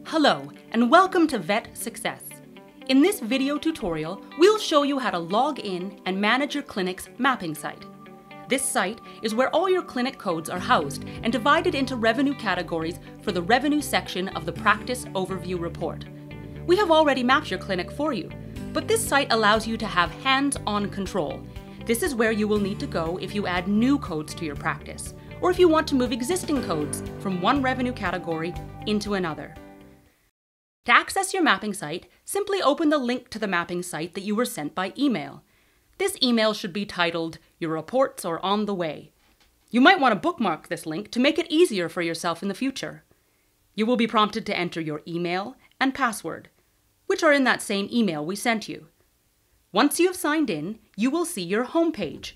Hello, and welcome to VetSuccess. In this video tutorial, we'll show you how to log in and manage your clinic's mapping site. This site is where all your clinic codes are housed and divided into revenue categories for the revenue section of the Practice Overview Report. We have already mapped your clinic for you, but this site allows you to have hands-on control. This is where you will need to go if you add new codes to your practice, or if you want to move existing codes from one revenue category into another. To access your mapping site, simply open the link to the mapping site that you were sent by email. This email should be titled, "Your reports are on the way." You might want to bookmark this link to make it easier for yourself in the future. You will be prompted to enter your email and password, which are in that same email we sent you. Once you have signed in, you will see your homepage.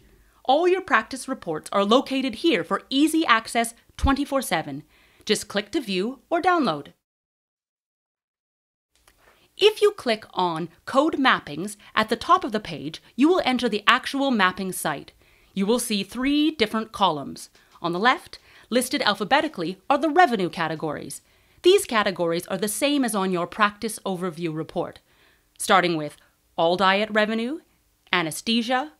All your practice reports are located here for easy access 24/7. Just click to view or download. If you click on Code Mappings at the top of the page, you will enter the actual mapping site. You will see 3 different columns. On the left, listed alphabetically, are the revenue categories. These categories are the same as on your Practice Overview Report, starting with all diet revenue, anesthesia,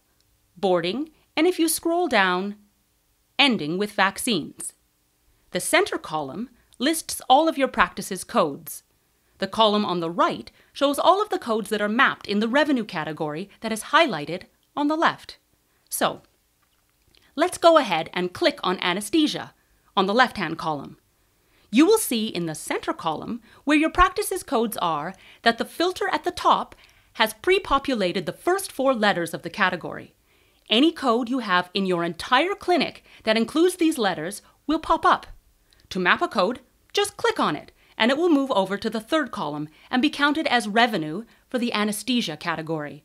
boarding, and if you scroll down, ending with vaccines. The center column lists all of your practice's codes. The column on the right shows all of the codes that are mapped in the revenue category that is highlighted on the left. So, let's go ahead and click on anesthesia on the left-hand column. You will see in the center column where your practice's codes are that the filter at the top has pre-populated the first 4 letters of the category. Any code you have in your entire clinic that includes these letters will pop up. To map a code, just click on it, and it will move over to the 3rd column and be counted as revenue for the anesthesia category.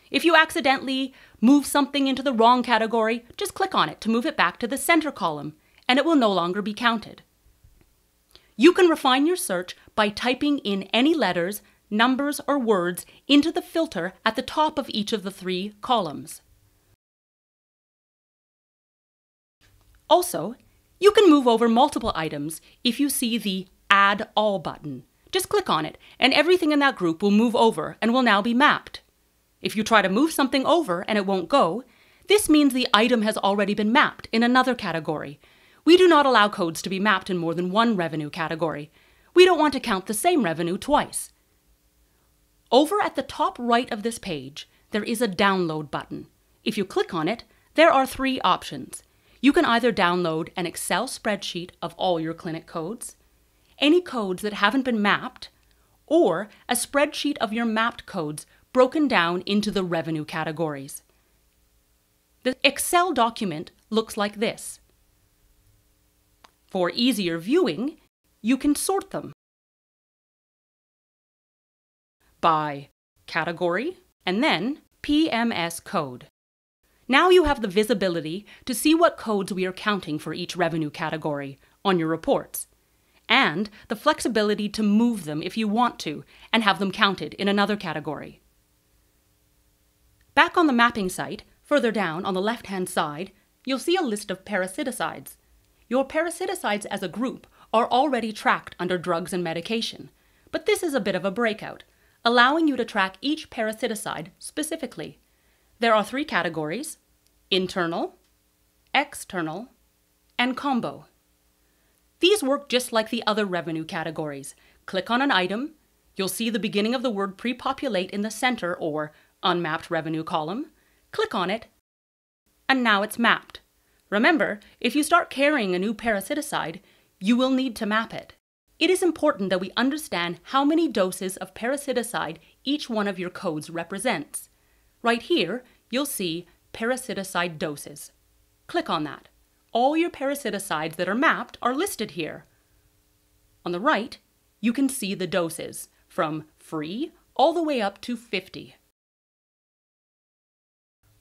If you accidentally move something into the wrong category, just click on it to move it back to the center column, and it will no longer be counted. You can refine your search by typing in any letters, numbers, or words into the filter at the top of each of the 3 columns. Also, you can move over multiple items if you see the Add All button. Just click on it, and everything in that group will move over and will now be mapped. If you try to move something over and it won't go, this means the item has already been mapped in another category. We do not allow codes to be mapped in more than one revenue category. We don't want to count the same revenue twice. Over at the top right of this page, there is a Download button. If you click on it, there are 3 options. You can either download an Excel spreadsheet of all your clinic codes, any codes that haven't been mapped, or a spreadsheet of your mapped codes broken down into the revenue categories. The Excel document looks like this. For easier viewing, you can sort them by category and then PMS code. Now you have the visibility to see what codes we are counting for each revenue category on your reports, and the flexibility to move them if you want to and have them counted in another category. Back on the mapping site, further down on the left-hand side, you'll see a list of parasiticides. Your parasiticides as a group are already tracked under drugs and medication, but this is a bit of a breakout, allowing you to track each parasiticide specifically. There are 3 categories: internal, external, and combo. These work just like the other revenue categories. Click on an item, you'll see the beginning of the word pre-populate in the center or unmapped revenue column. Click on it, and now it's mapped. Remember, if you start carrying a new parasiticide, you will need to map it. It is important that we understand how many doses of parasiticide each one of your codes represents. Right here, you'll see parasiticide doses. Click on that. All your parasiticides that are mapped are listed here. On the right, you can see the doses, from free all the way up to 50.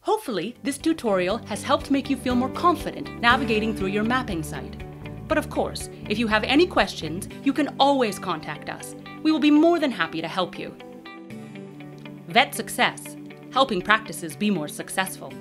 Hopefully, this tutorial has helped make you feel more confident navigating through your mapping site. But of course, if you have any questions, you can always contact us. We will be more than happy to help you. VetSuccess, helping practices be more successful.